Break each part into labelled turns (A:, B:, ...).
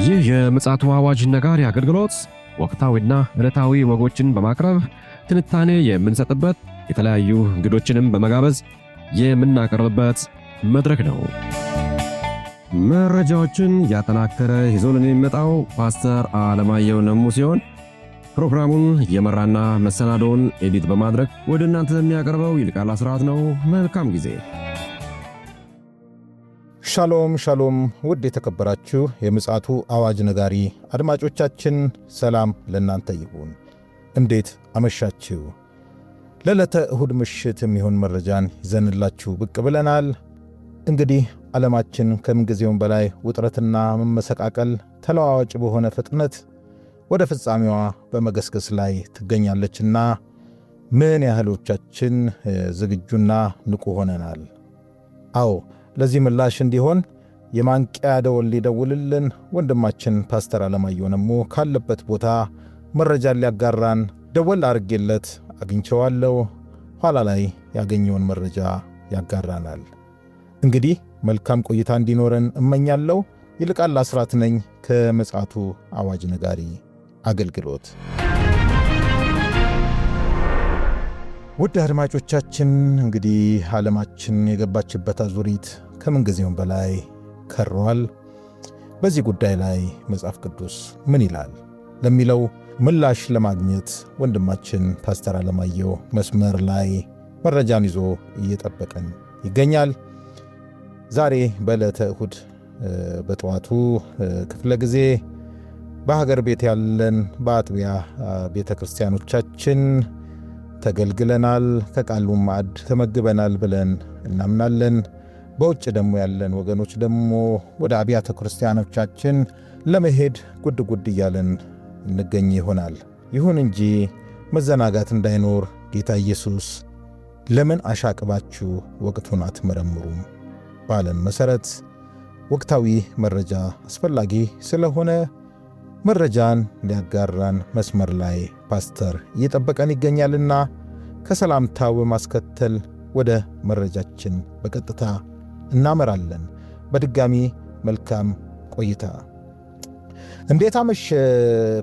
A: ይህ የምፅዓቱ አዋጅ ነጋሪ አገልግሎት ወቅታዊና ዕለታዊ ወጎችን በማቅረብ ትንታኔ የምንሰጥበት የተለያዩ እንግዶችንም በመጋበዝ የምናቀርብበት መድረክ ነው። መረጃዎችን ያጠናከረ ይዞልን የሚመጣው ፓስተር አለማየሁ ነሙ ሲሆን ፕሮግራሙን የመራና መሰናዶውን ኤዲት በማድረግ ወደ እናንተ የሚያቀርበው ይልቃል አስራት ነው። መልካም ጊዜ።
B: ሻሎም ሻሎም፣ ውድ የተከበራችሁ የምፅዓቱ አዋጅ ነጋሪ አድማጮቻችን ሰላም ለእናንተ ይሁን። እንዴት አመሻችሁ? ለዕለተ እሁድ ምሽት የሚሆን መረጃን ይዘንላችሁ ብቅ ብለናል። እንግዲህ ዓለማችን ከምንጊዜውም በላይ ውጥረትና መመሰቃቀል ተለዋዋጭ በሆነ ፍጥነት ወደ ፍጻሜዋ በመገስገስ ላይ ትገኛለችና ምን ያህሎቻችን ዝግጁና ንቁ ሆነናል? አዎ፣ ለዚህ ምላሽ እንዲሆን የማንቂያ ደወል ሊደውልልን ወንድማችን ፓስተር አለማየሁ ነሙ ካለበት ቦታ መረጃን ሊያጋራን ደወል አድርጌለት አግኝቼዋለሁ። ኋላ ላይ ያገኘውን መረጃ ያጋራናል። እንግዲህ መልካም ቆይታ እንዲኖረን እመኛለሁ። ይልቃል አስራት ነኝ ከምፅዓቱ አዋጅ ነጋሪ አገልግሎት። ውድ አድማጮቻችን እንግዲህ ዓለማችን የገባችበት አዙሪት ከምንጊዜውም በላይ ከሯል። በዚህ ጉዳይ ላይ መጽሐፍ ቅዱስ ምን ይላል ለሚለው ምላሽ ለማግኘት ወንድማችን ፓስተር አለማየሁ መስመር ላይ መረጃን ይዞ እየጠበቀን ይገኛል። ዛሬ በዕለተ እሁድ በጠዋቱ ክፍለ ጊዜ በሀገር ቤት ያለን በአጥቢያ ቤተ ክርስቲያኖቻችን ተገልግለናል፣ ከቃሉ ማዕድ ተመግበናል ብለን እናምናለን። በውጭ ደግሞ ያለን ወገኖች ደግሞ ወደ አብያተ ክርስቲያኖቻችን ለመሄድ ጉድ ጉድ እያለን እንገኝ ይሆናል። ይሁን እንጂ መዘናጋት እንዳይኖር ጌታ ኢየሱስ ለምን አሻቅባችሁ ወቅቱን አትመረምሩም ባለን መሠረት ወቅታዊ መረጃ አስፈላጊ ስለሆነ መረጃን ሊያጋራን መስመር ላይ ፓስተር እየጠበቀን ይገኛልና ከሰላምታው በማስከተል ወደ መረጃችን በቀጥታ እናመራለን። በድጋሚ መልካም ቆይታ። እንዴት አመሸ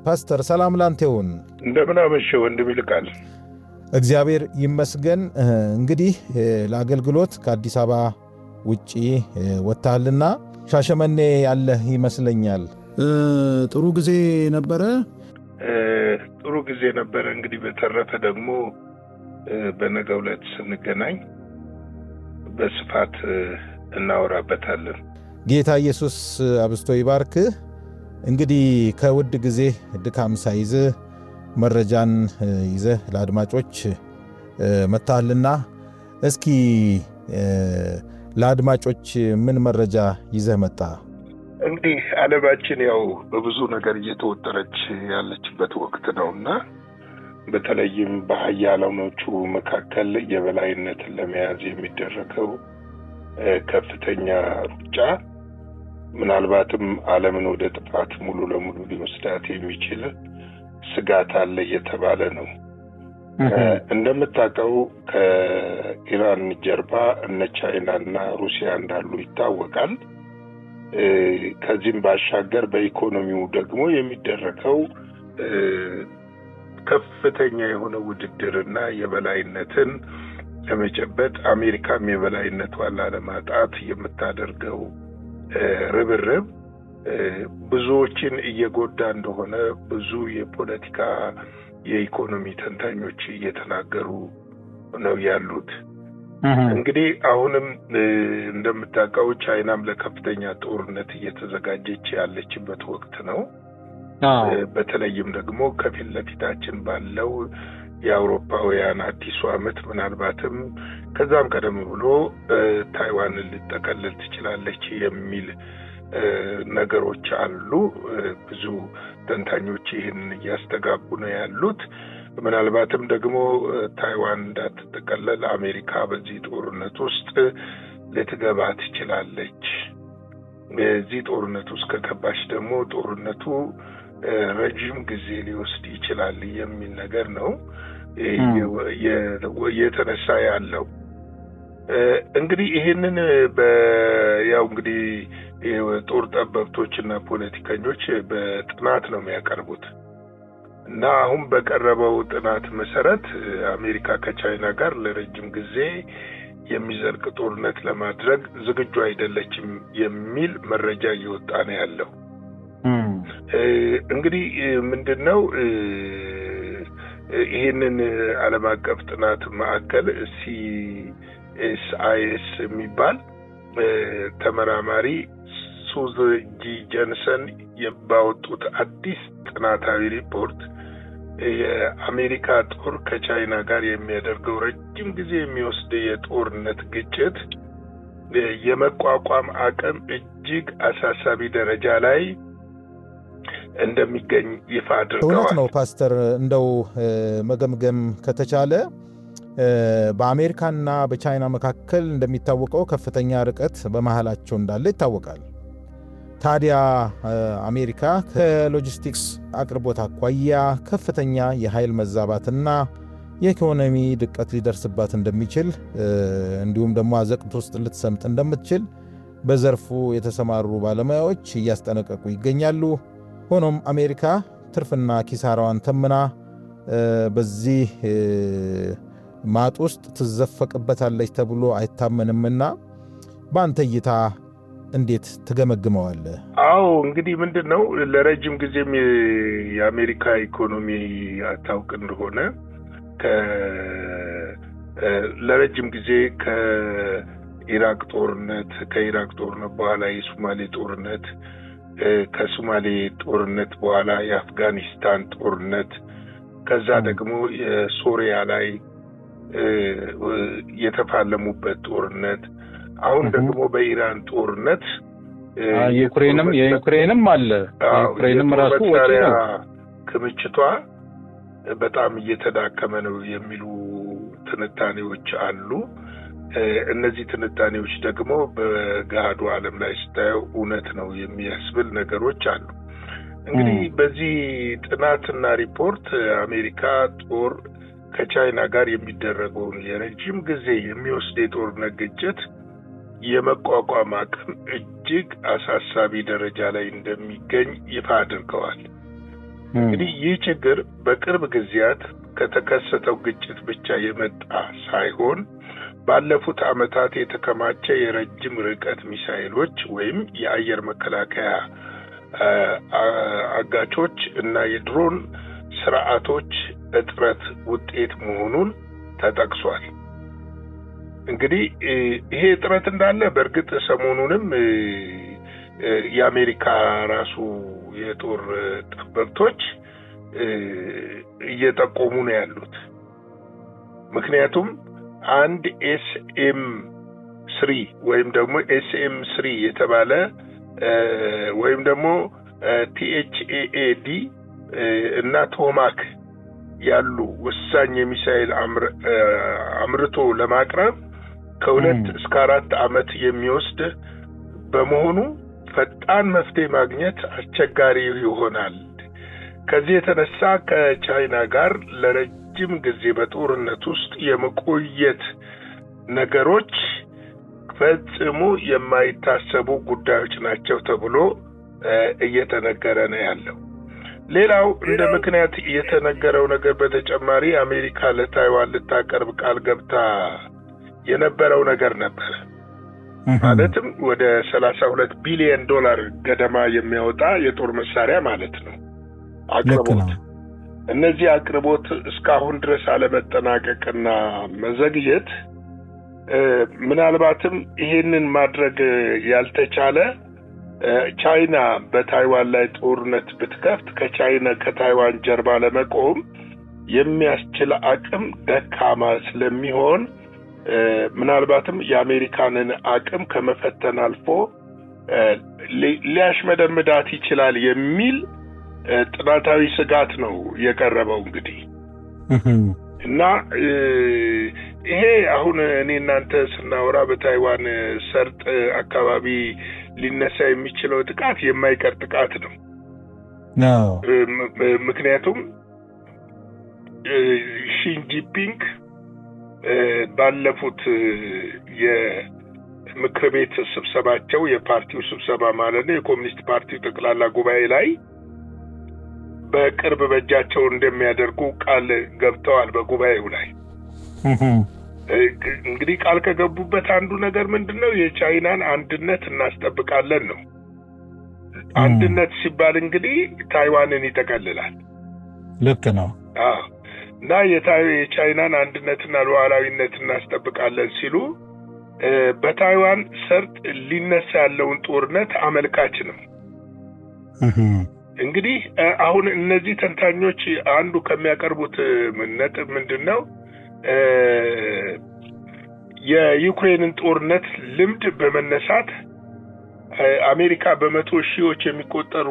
B: ፓስተር? ሰላም ላንተ ይሁን።
C: እንደምን አመሸ ወንድም ይልቃል?
B: እግዚአብሔር ይመስገን። እንግዲህ ለአገልግሎት ከአዲስ አበባ ውጪ ወጥተሃልና ሻሸመኔ ያለህ ይመስለኛል። ጥሩ ጊዜ ነበረ?
C: ጥሩ ጊዜ ነበረ። እንግዲህ በተረፈ ደግሞ በነገው ዕለት ስንገናኝ በስፋት እናወራበታለን።
B: ጌታ ኢየሱስ አብዝቶ ይባርክህ። እንግዲህ ከውድ ጊዜ ድካም ሳይዝህ መረጃን ይዘህ ለአድማጮች መጥተሃልና እስኪ ለአድማጮች ምን መረጃ ይዘህ መጣ?
C: እንግዲህ ዓለማችን ያው በብዙ ነገር እየተወጠረች ያለችበት ወቅት ነውና በተለይም በኃያላኖቹ መካከል የበላይነትን ለመያዝ የሚደረገው ከፍተኛ ሩጫ ምናልባትም ዓለምን ወደ ጥፋት ሙሉ ለሙሉ ሊወስዳት የሚችል ስጋት አለ እየተባለ ነው። እንደምታውቀው ከኢራን ጀርባ እነ ቻይናና ሩሲያ እንዳሉ ይታወቃል። ከዚህም ባሻገር በኢኮኖሚው ደግሞ የሚደረገው ከፍተኛ የሆነ ውድድርና የበላይነትን ለመጨበጥ አሜሪካም የበላይነቷን ላለማጣት የምታደርገው ርብርብ ብዙዎችን እየጎዳ እንደሆነ ብዙ የፖለቲካ የኢኮኖሚ ተንታኞች እየተናገሩ ነው ያሉት። እንግዲህ አሁንም እንደምታውቀው ቻይናም ለከፍተኛ ጦርነት እየተዘጋጀች ያለችበት ወቅት ነው። በተለይም ደግሞ ከፊት ለፊታችን ባለው የአውሮፓውያን አዲሱ ዓመት ምናልባትም ከዛም ቀደም ብሎ ታይዋንን ልጠቀልል ትችላለች የሚል ነገሮች አሉ። ብዙ ተንታኞች ይህን እያስተጋቡ ነው ያሉት። ምናልባትም ደግሞ ታይዋን እንዳትጠቀለል አሜሪካ በዚህ ጦርነት ውስጥ ልትገባ ትችላለች። በዚህ ጦርነት ውስጥ ከገባች ደግሞ ጦርነቱ ረጅም ጊዜ ሊወስድ ይችላል የሚል ነገር ነው የተነሳ ያለው። እንግዲህ ይህንን ያው እንግዲህ የጦር ጠበብቶችና ፖለቲከኞች በጥናት ነው የሚያቀርቡት እና አሁን በቀረበው ጥናት መሰረት አሜሪካ ከቻይና ጋር ለረጅም ጊዜ የሚዘልቅ ጦርነት ለማድረግ ዝግጁ አይደለችም የሚል መረጃ እየወጣ ነው ያለው። እንግዲህ ምንድነው ይህንን ዓለም አቀፍ ጥናት ማዕከል CSIS የሚባል ተመራማሪ ሱዚ ጆንሰን ባወጡት አዲስ ጥናታዊ ሪፖርት የአሜሪካ ጦር ከቻይና ጋር የሚያደርገው ረጅም ጊዜ የሚወስድ የጦርነት ግጭት የመቋቋም አቅም እጅግ አሳሳቢ ደረጃ ላይ እንደሚገኝ ይፋ አድርገዋል።
B: እውነት ነው ፓስተር፣ እንደው መገምገም ከተቻለ በአሜሪካና በቻይና መካከል እንደሚታወቀው ከፍተኛ ርቀት በመሃላቸው እንዳለ ይታወቃል። ታዲያ አሜሪካ ከሎጂስቲክስ አቅርቦት አኳያ ከፍተኛ የኃይል መዛባትና የኢኮኖሚ ድቀት ሊደርስባት እንደሚችል እንዲሁም ደግሞ አዘቅት ውስጥ ልትሰምጥ እንደምትችል በዘርፉ የተሰማሩ ባለሙያዎች እያስጠነቀቁ ይገኛሉ። ሆኖም አሜሪካ ትርፍና ኪሳራዋን ተምና በዚህ ማጥ ውስጥ ትዘፈቅበታለች ተብሎ አይታመንምና በአንተ እይታ እንዴት ትገመግመዋለህ?
C: አዎ እንግዲህ ምንድነው ለረጅም ጊዜም የአሜሪካ ኢኮኖሚ አታውቅ እንደሆነ ለረጅም ጊዜ ከኢራቅ ጦርነት በኋላ የሶማሌ ጦርነት፣ ከሶማሌ ጦርነት በኋላ የአፍጋኒስታን ጦርነት፣ ከዛ ደግሞ የሶሪያ ላይ የተፋለሙበት ጦርነት፣ አሁን ደግሞ በኢራን ጦርነት
D: የዩክሬንም አለ። ዩክሬንም ራሱ ወጪ ነው።
C: ክምችቷ በጣም እየተዳከመ ነው የሚሉ ትንታኔዎች አሉ። እነዚህ ትንታኔዎች ደግሞ በገሃዱ ዓለም ላይ ስታየው እውነት ነው የሚያስብል ነገሮች አሉ። እንግዲህ በዚህ ጥናትና ሪፖርት አሜሪካ ጦር ከቻይና ጋር የሚደረገውን የረጅም ጊዜ የሚወስድ የጦርነት ግጭት የመቋቋም አቅም እጅግ አሳሳቢ ደረጃ ላይ እንደሚገኝ ይፋ አድርገዋል። እንግዲህ ይህ ችግር በቅርብ ጊዜያት ከተከሰተው ግጭት ብቻ የመጣ ሳይሆን ባለፉት ዓመታት የተከማቸ የረጅም ርቀት ሚሳኤሎች ወይም የአየር መከላከያ አጋቾች እና የድሮን ስርዓቶች እጥረት ውጤት መሆኑን ተጠቅሷል። እንግዲህ ይሄ እጥረት እንዳለ በእርግጥ ሰሞኑንም የአሜሪካ ራሱ የጦር ጠበብቶች እየጠቆሙ ነው ያሉት። ምክንያቱም አንድ SM-3 ወይም ደግሞ SM-3 የተባለ ወይም ደግሞ THAAD እና ቶማክ ያሉ ወሳኝ የሚሳኤል አምርቶ ለማቅረብ ከ2 እስከ 4 ዓመት የሚወስድ በመሆኑ ፈጣን መፍትሄ ማግኘት አስቸጋሪ ይሆናል። ከዚህ የተነሳ ከቻይና ጋር ለረጅም ጊዜ በጦርነት ውስጥ የመቆየት ነገሮች ፈጽሞ የማይታሰቡ ጉዳዮች ናቸው ተብሎ እየተነገረ ነው ያለው። ሌላው እንደ ምክንያት የተነገረው ነገር በተጨማሪ አሜሪካ ለታይዋን ልታቀርብ ቃል ገብታ የነበረው ነገር ነበር። ማለትም ወደ $32 ቢሊዮን ገደማ የሚያወጣ የጦር መሳሪያ ማለት ነው አቅርቦት። እነዚህ አቅርቦት እስካሁን ድረስ አለመጠናቀቅና መዘግየት ምናልባትም ይሄንን ማድረግ ያልተቻለ ቻይና በታይዋን ላይ ጦርነት ብትከፍት ከታይዋን ጀርባ ለመቆም የሚያስችል አቅም ደካማ ስለሚሆን ምናልባትም የአሜሪካንን አቅም ከመፈተን አልፎ ሊያሽመደምዳት ይችላል የሚል ጥናታዊ ስጋት ነው የቀረበው እንግዲህ እና ይሄ አሁን እኔ እናንተ ስናወራ በታይዋን ሰርጥ አካባቢ ሊነሳ የሚችለው ጥቃት የማይቀር ጥቃት ነው። ምክንያቱም ሺ ጂንፒንግ ባለፉት ምክር ቤት ስብሰባቸው የፓርቲው ስብሰባ ማለት ነው የኮሚኒስት ፓርቲው ጠቅላላ ጉባኤ ላይ በቅርብ በእጃቸው እንደሚያደርጉ ቃል ገብተዋል በጉባኤው ላይ። እንግዲህ ቃል ከገቡበት አንዱ ነገር ምንድነው የቻይናን አንድነት እናስጠብቃለን ነው። አንድነት ሲባል እንግዲህ ታይዋንን ይጠቀልላል።
B: ልክ ነው።
C: እና የቻይናን አንድነትና ሉዓላዊነት እናስጠብቃለን ሲሉ በታይዋን ሰርጥ ሊነሳ ያለውን ጦርነት አመልካች ነው። እንግዲህ አሁን እነዚህ ተንታኞች አንዱ ከሚያቀርቡት ነጥብ ምንድነው የዩክሬንን ጦርነት ልምድ በመነሳት አሜሪካ በመቶ ሺዎች የሚቆጠሩ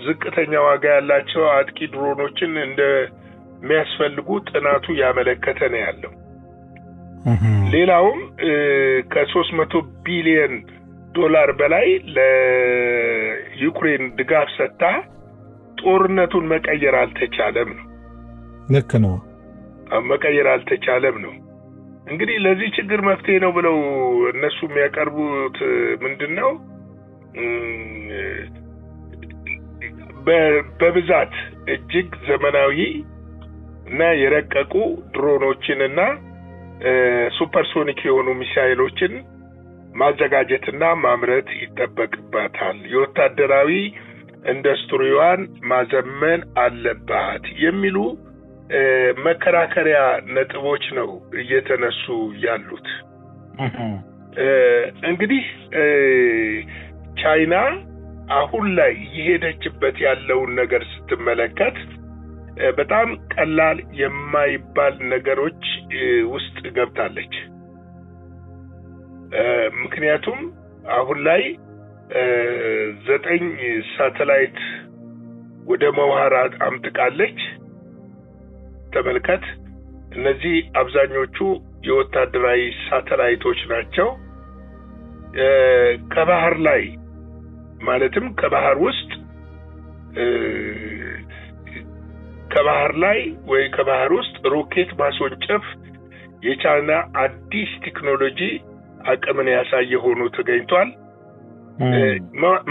C: ዝቅተኛ ዋጋ ያላቸው አጥቂ ድሮኖችን እንደሚያስፈልጉ ጥናቱ ያመለከተ ነው ያለው። ሌላውም ከ300 ቢሊዮን ዶላር በላይ ለዩክሬን ድጋፍ ሰጥታ ጦርነቱን መቀየር አልተቻለም ነው።
B: ልክ ነው።
C: መቀየር አልተቻለም ነው። እንግዲህ ለዚህ ችግር መፍትሄ ነው ብለው እነሱ የሚያቀርቡት ምንድነው በብዛት እጅግ ዘመናዊ እና የረቀቁ ድሮኖችንና ሱፐርሶኒክ የሆኑ ሚሳኤሎችን ማዘጋጀትና ማምረት ይጠበቅባታል። የወታደራዊ ኢንዱስትሪዋን ማዘመን አለባት የሚሉ መከራከሪያ ነጥቦች ነው እየተነሱ ያሉት። እንግዲህ ቻይና አሁን ላይ የሄደችበት ያለውን ነገር ስትመለከት በጣም ቀላል የማይባል ነገሮች ውስጥ ገብታለች። ምክንያቱም አሁን ላይ 9 ሳተላይት ወደ መዋሃራት አምጥቃለች። ተመልከት፣ እነዚህ አብዛኞቹ የወታደራዊ ሳተላይቶች ናቸው። ከባህር ላይ ማለትም ከባህር ውስጥ ከባህር ላይ ወይ ከባህር ውስጥ ሮኬት ማስወንጨፍ የቻይና አዲስ ቴክኖሎጂ አቅምን ያሳየ ሆኖ ተገኝቷል።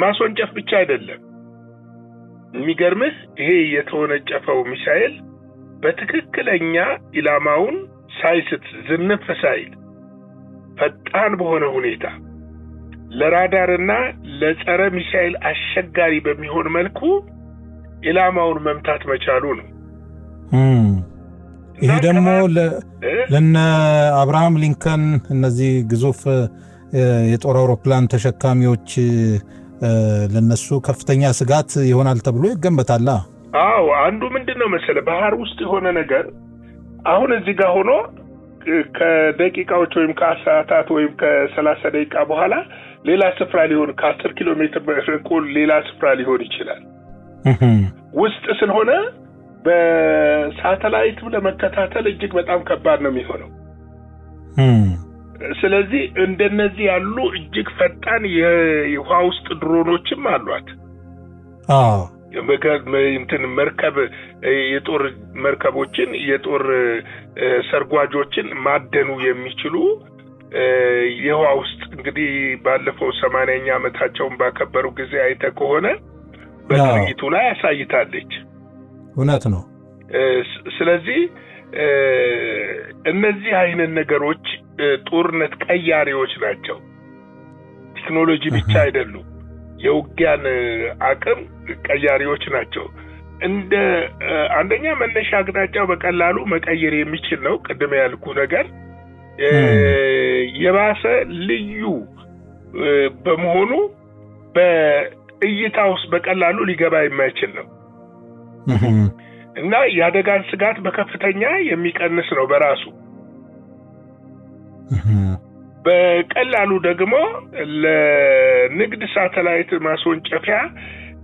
C: ማስወንጨፍ ብቻ አይደለም። የሚገርምህ ይሄ የተወነጨፈው ሚሳኤል በትክክለኛ ኢላማውን ሳይስት ዝንፍ ሳይል ፈጣን በሆነ ሁኔታ ለራዳርና ለጸረ ሚሳኤል አስቸጋሪ በሚሆን መልኩ ኢላማውን መምታት መቻሉ ነው።
B: ይሄ ደግሞ ለነ አብርሃም ሊንከን እነዚህ ግዙፍ የጦር አውሮፕላን ተሸካሚዎች ለነሱ ከፍተኛ ስጋት ይሆናል ተብሎ ይገመታል።
C: አዎ፣ አንዱ ምንድነው መሰለ ባህር ውስጥ የሆነ ነገር አሁን እዚህ ጋር ሆኖ ከደቂቃዎች ወይም ከሰዓታት ወይም ከ30 ደቂቃ በኋላ ሌላ ስፍራ ሊሆን ከ10 ኪሎ ሜትር ርቆ ሌላ ስፍራ ሊሆን ይችላል። ውስጥ ስለሆነ በሳተላይት ለመከታተል እጅግ በጣም ከባድ ነው የሚሆነው። ስለዚህ እንደነዚህ ያሉ እጅግ ፈጣን የውሃ ውስጥ ድሮኖችም አሏት። መርከብ የጦር መርከቦችን የጦር ሰርጓጆችን ማደኑ የሚችሉ የውሃ ውስጥ እንግዲህ ባለፈው 80ኛ ዓመታቸውን ባከበሩ ጊዜ አይተ ከሆነ በትርኢቱ ላይ አሳይታለች።
B: እውነት ነው።
C: ስለዚህ እነዚህ አይነት ነገሮች ጦርነት ቀያሪዎች ናቸው። ቴክኖሎጂ ብቻ አይደሉም፣ የውጊያን አቅም ቀያሪዎች ናቸው። እንደ አንደኛ መነሻ አቅጣጫው በቀላሉ መቀየር የሚችል ነው። ቅድም ያልኩ ነገር የባሰ ልዩ በመሆኑ በእይታ ውስጥ በቀላሉ ሊገባ የማይችል ነው እና የአደጋን ስጋት በከፍተኛ የሚቀንስ ነው በራሱ። በቀላሉ ደግሞ ለንግድ ሳተላይት ማስወንጨፊያ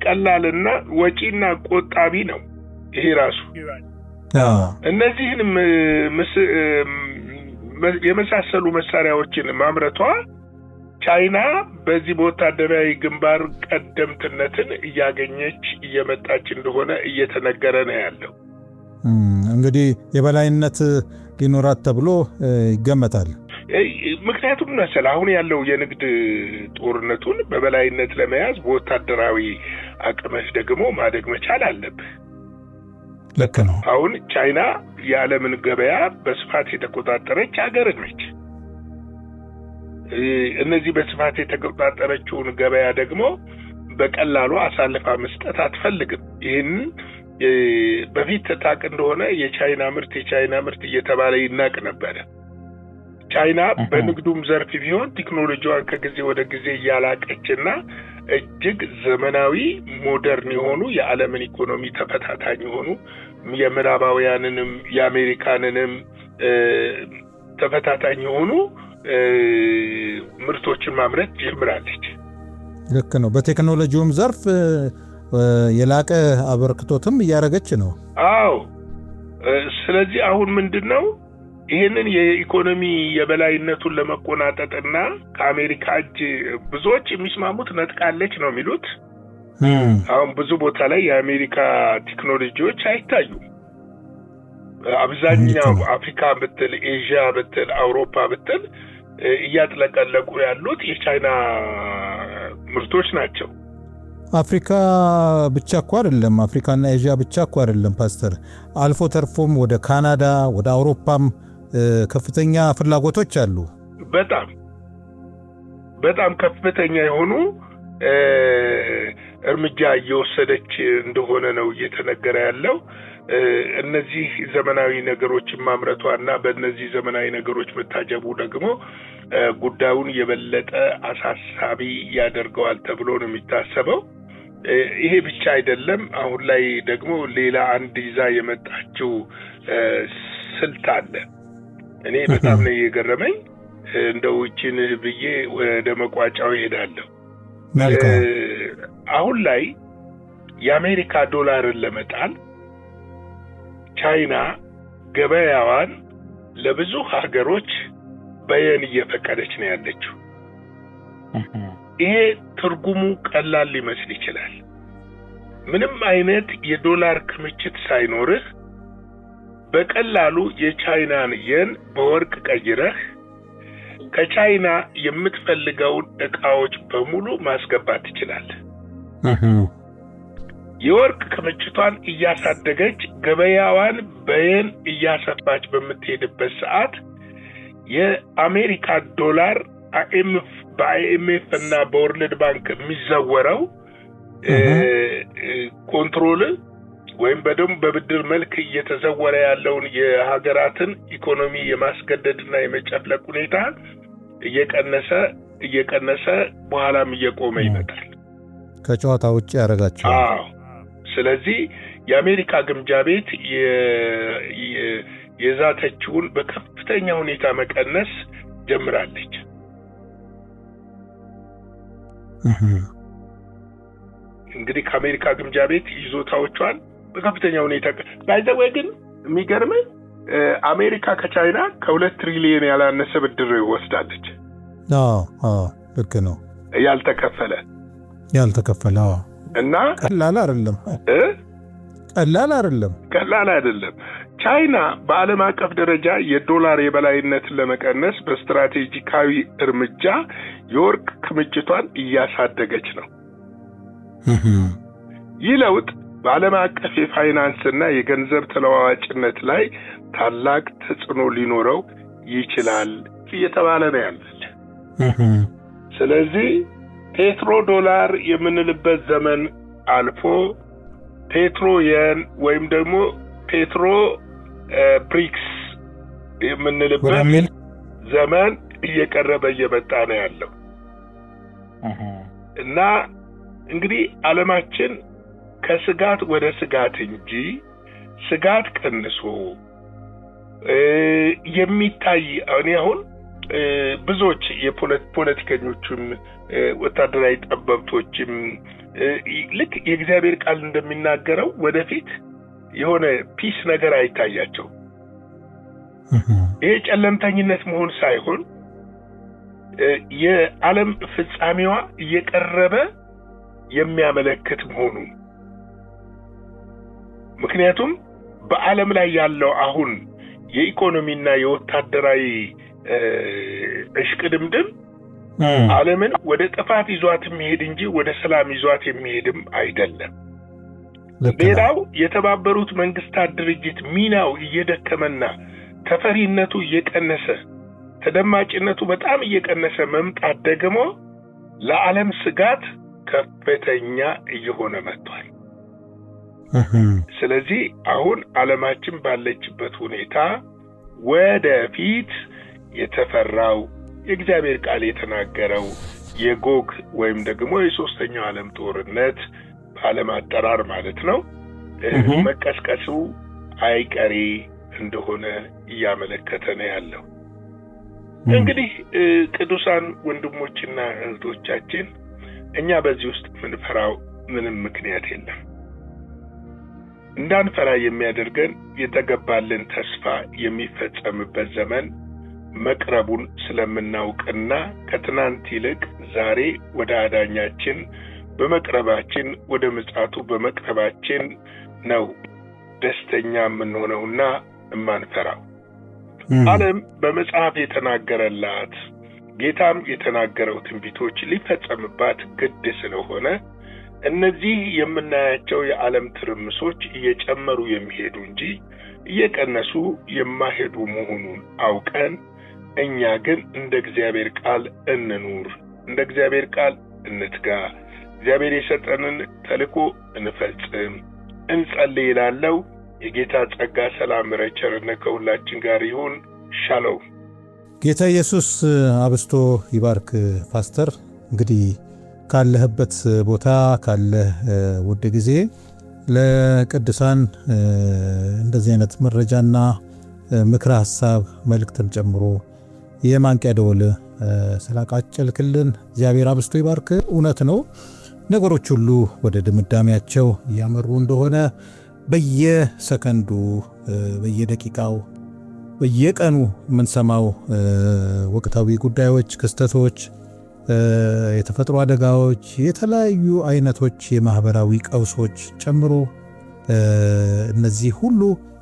C: ቀላልና ወጪና ቆጣቢ ነው ይሄ ራሱ። እነዚህንም የመሳሰሉ መሳሪያዎችን ማምረቷ ቻይና በዚህ በወታደራዊ ግንባር ቀደምትነትን እያገኘች እየመጣች እንደሆነ እየተነገረ ነው ያለው።
B: እንግዲህ የበላይነት ሊኖራት ተብሎ ይገመታል።
C: ምክንያቱም መሰለ አሁን ያለው የንግድ ጦርነቱን በበላይነት ለመያዝ በወታደራዊ አቅምህ ደግሞ ማደግ መቻል አለብህ።
B: ልክ ነው።
C: አሁን ቻይና የዓለምን ገበያ በስፋት የተቆጣጠረች ሀገር ነች። እነዚህ በስፋት የተቆጣጠረችውን ገበያ ደግሞ በቀላሉ አሳልፋ መስጠት አትፈልግም። ይህን በፊት ታውቅ እንደሆነ የቻይና ምርት እየተባለ ይናቅ ነበረ። ቻይና በንግዱም ዘርፍ ቢሆን ቴክኖሎጂዋን ከጊዜ ወደ ጊዜ እያላቀችና እጅግ ዘመናዊ ሞደርን የሆኑ የዓለምን ኢኮኖሚ ተፈታታኝ የሆኑ የምዕራባውያንንም የአሜሪካንንም ተፈታታኝ የሆኑ ምርቶችን ማምረት ጀምራለች።
B: ልክ ነው። በቴክኖሎጂውም ዘርፍ የላቀ አበርክቶትም እያደረገች ነው።
C: አዎ። ስለዚህ አሁን ምንድነው ይሄንን የኢኮኖሚ የበላይነቱን ለመቆናጠጥና ከአሜሪካ እጅ ብዙዎች የሚስማሙት ነጥቃለች ነው የሚሉት። አሁን ብዙ ቦታ ላይ የአሜሪካ ቴክኖሎጂዎች አይታዩም። አብዛኛው አፍሪካ ብትል፣ ኤዥያ ብትል፣ አውሮፓ ብትል እያጥለቀለቁ ያሉት የቻይና ምርቶች ናቸው።
B: አፍሪካ ብቻ እኮ አይደለም፣ አፍሪካና ኤዥያ ብቻ እኮ አይደለም ፓስተር፣ አልፎ ተርፎም ወደ ካናዳ ወደ አውሮፓም ከፍተኛ ፍላጎቶች አሉ። በጣም ከፍተኛ የሆኑ እርምጃ እየወሰደች እንደሆነ ነው እየተነገረ ያለው። እነዚህ ዘመናዊ ነገሮችን ማምረቷና በእነዚህ ዘመናዊ ነገሮች መታጀቡ ደግሞ ጉዳዩን የበለጠ አሳሳቢ ያደርገዋል ተብሎ ነው የሚታሰበው። ይሄ ብቻ አይደለም። አሁን ላይ ደግሞ ሌላ አንድ ይዛ የመጣችው ስልት አለ። እኔ በጣም ነው የገረመኝ። እንደው እቺን ብዬ ወደ መቋጫው እሄዳለሁ። አሁን ላይ የአሜሪካ ዶላርን ለመጣል ቻይና ገበያዋን ለብዙ ሀገሮች በየን እየፈቀደች ነው ያለችው። ይሄ ትርጉሙ ቀላል ሊመስል ይችላል። ምንም አይነት የዶላር ክምችት ሳይኖርህ በቀላሉ የቻይናን የን በወርቅ ቀይረህ ከቻይና የምትፈልገውን ዕቃዎች በሙሉ ማስገባት ትችላለህ። የወርቅ ክምችቷን እያሳደገች ገበያዋን በየን እያሰፋች በምትሄድበት ሰዓት የአሜሪካ ዶላር በአይኤምኤፍ እና በወርልድ ባንክ የሚዘወረው ኮንትሮል ወይም በደም በብድር መልክ እየተዘወረ ያለውን የሀገራትን ኢኮኖሚ የማስገደድና የመጨፍለቅ ሁኔታ እየቀነሰ በኋላም እየቆመ ይመጣል። ከጨዋታ ውጪ ያደርጋቸዋል።
C: አዎ። ስለዚህ የአሜሪካ ግምጃ ቤት የዛተችውን በከፍተኛ ሁኔታ መቀነስ ጀምራለች። እንግዲህ ከአሜሪካ ግምጃ ቤት ይዞታዎቿን በከፍተኛ ሁኔታ ባይዘው ግን የሚገርመኝ አሜሪካ ከቻይና ከ2 ትሪሊዮን ያላነሰ ብድር ወስዳለች።
B: ልክ ነው።
C: ያልተከፈለ እና
B: ቀላል አይደለም። ቻይና በዓለም አቀፍ ደረጃ የዶላር የበላይነትን ለመቀነስ በስትራቴጂካዊ እርምጃ የወርቅ ክምችቷን እያሳደገች ነው። ይህ ለውጥ በዓለም አቀፍ የፋይናንስና የገንዘብ ተለዋዋጭነት ላይ ታላቅ ተጽዕኖ ሊኖረው ይችላል እየተባለ ነው ያለው። ስለዚህ ፔትሮ ዶላር የምንልበት ዘመን አልፎ ፔትሮ የን ወይም ደግሞ ፔትሮ ብሪክስ የምንልበት ዘመን እየቀረበ እየመጣ ነው ያለው እና እንግዲህ ዓለማችን ከስጋት ወደ ስጋት እንጂ ስጋት ቀንሶ የሚታይ አሁን ብዙዎች የፖለቲከኞችም ወታደራዊ ጠበብቶችም ልክ የእግዚአብሔር ቃል እንደሚናገረው ወደፊት የሆነ ፒስ ነገር አይታያቸው። ይሄ ጨለምተኝነት መሆን ሳይሆን የዓለም ፍጻሜዋ እየቀረበ የሚያመለክት መሆኑ። ምክንያቱም በዓለም ላይ ያለው አሁን የኢኮኖሚና የወታደራዊ እሽቅድምድም ዓለምን ወደ ጥፋት ይዟት የሚሄድ እንጂ ወደ ሰላም ይዟት የሚሄድም አይደለም። ሌላው የተባበሩት መንግስታት ድርጅት ሚናው እየደከመና ተፈሪነቱ እየቀነሰ ተደማጭነቱ በጣም እየቀነሰ መምጣት ደግሞ ለዓለም ስጋት ከፍተኛ እየሆነ መጥቷል። ስለዚህ አሁን ዓለማችን ባለችበት ሁኔታ ወደፊት የተፈራው የእግዚአብሔር ቃል የተናገረው የጎግ ወይም ደግሞ የሶስተኛው ዓለም ጦርነት በዓለም አጠራር ማለት ነው መቀስቀሱ አይቀሬ እንደሆነ እያመለከተ ነው ያለው። እንግዲህ ቅዱሳን ወንድሞችና እህቶቻችን እኛ በዚህ ውስጥ ምንፈራው ምንም ምክንያት የለም። እንዳንፈራ የሚያደርገን የተገባልን ተስፋ የሚፈጸምበት ዘመን መቅረቡን ስለምናውቅና ከትናንት ይልቅ ዛሬ ወደ አዳኛችን በመቅረባችን ወደ ምጽአቱ በመቅረባችን ነው ደስተኛ የምንሆነውና የማንፈራው። ዓለም በመጽሐፍ የተናገረላት ጌታም የተናገረው ትንቢቶች ሊፈጸምባት ግድ ስለሆነ እነዚህ የምናያቸው የዓለም ትርምሶች እየጨመሩ የሚሄዱ እንጂ እየቀነሱ የማይሄዱ መሆኑን አውቀን እኛ ግን እንደ እግዚአብሔር ቃል እንኑር፣ እንደ እግዚአብሔር ቃል እንትጋ፣ እግዚአብሔር የሰጠንን ተልእኮ እንፈጽም፣ እንጸልይ ይላለው። የጌታ ጸጋ፣ ሰላም፣ ቸርነት ከሁላችን ጋር ይሁን። ሻሎም።
E: ጌታ ኢየሱስ አብስቶ ይባርክ። ፓስተር እንግዲህ ካለህበት ቦታ ካለህ ውድ ጊዜ ለቅዱሳን እንደዚህ አይነት መረጃና ምክረ ሐሳብ መልእክትን ጨምሮ የማንቂያ ደወል ስላቃጨልክልን እግዚአብሔር አብስቶ ይባርክ። እውነት ነው ነገሮች ሁሉ ወደ ድምዳሜያቸው እያመሩ እንደሆነ በየሰከንዱ በየደቂቃው በየቀኑ የምንሰማው ወቅታዊ ጉዳዮች፣ ክስተቶች፣ የተፈጥሮ አደጋዎች፣ የተለያዩ አይነቶች የማህበራዊ ቀውሶች ጨምሮ እነዚህ ሁሉ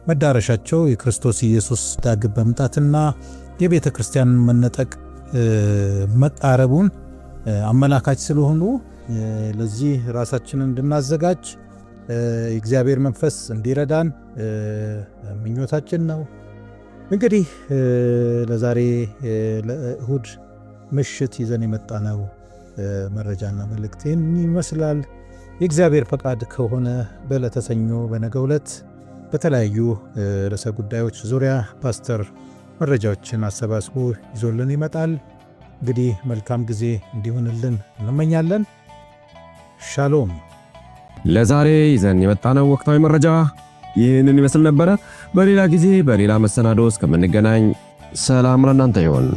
E: መዳረሻቸው የክርስቶስ ኢየሱስ ዳግም መምጣትና የቤተ ክርስቲያን መነጠቅ መቃረቡን አመላካች ስለሆኑ ለዚህ ራሳችንን እንድናዘጋጅ የእግዚአብሔር መንፈስ እንዲረዳን ምኞታችን ነው። እንግዲህ ለዛሬ ለእሁድ ምሽት ይዘን የመጣነው መረጃና መልእክቴን ይመስላል። የእግዚአብሔር ፈቃድ ከሆነ በዕለተ ሰኞ በነገው ዕለት በተለያዩ ርዕሰ ጉዳዮች ዙሪያ ፓስተር መረጃዎችን አሰባስቦ ይዞልን ይመጣል። እንግዲህ መልካም ጊዜ እንዲሆንልን እንመኛለን። ሻሎም።
A: ለዛሬ ይዘን የመጣነው ወቅታዊ መረጃ ይህንን ይመስል ነበረ። በሌላ ጊዜ በሌላ መሰናዶ እስከምንገናኝ ሰላም ለእናንተ ይሁን።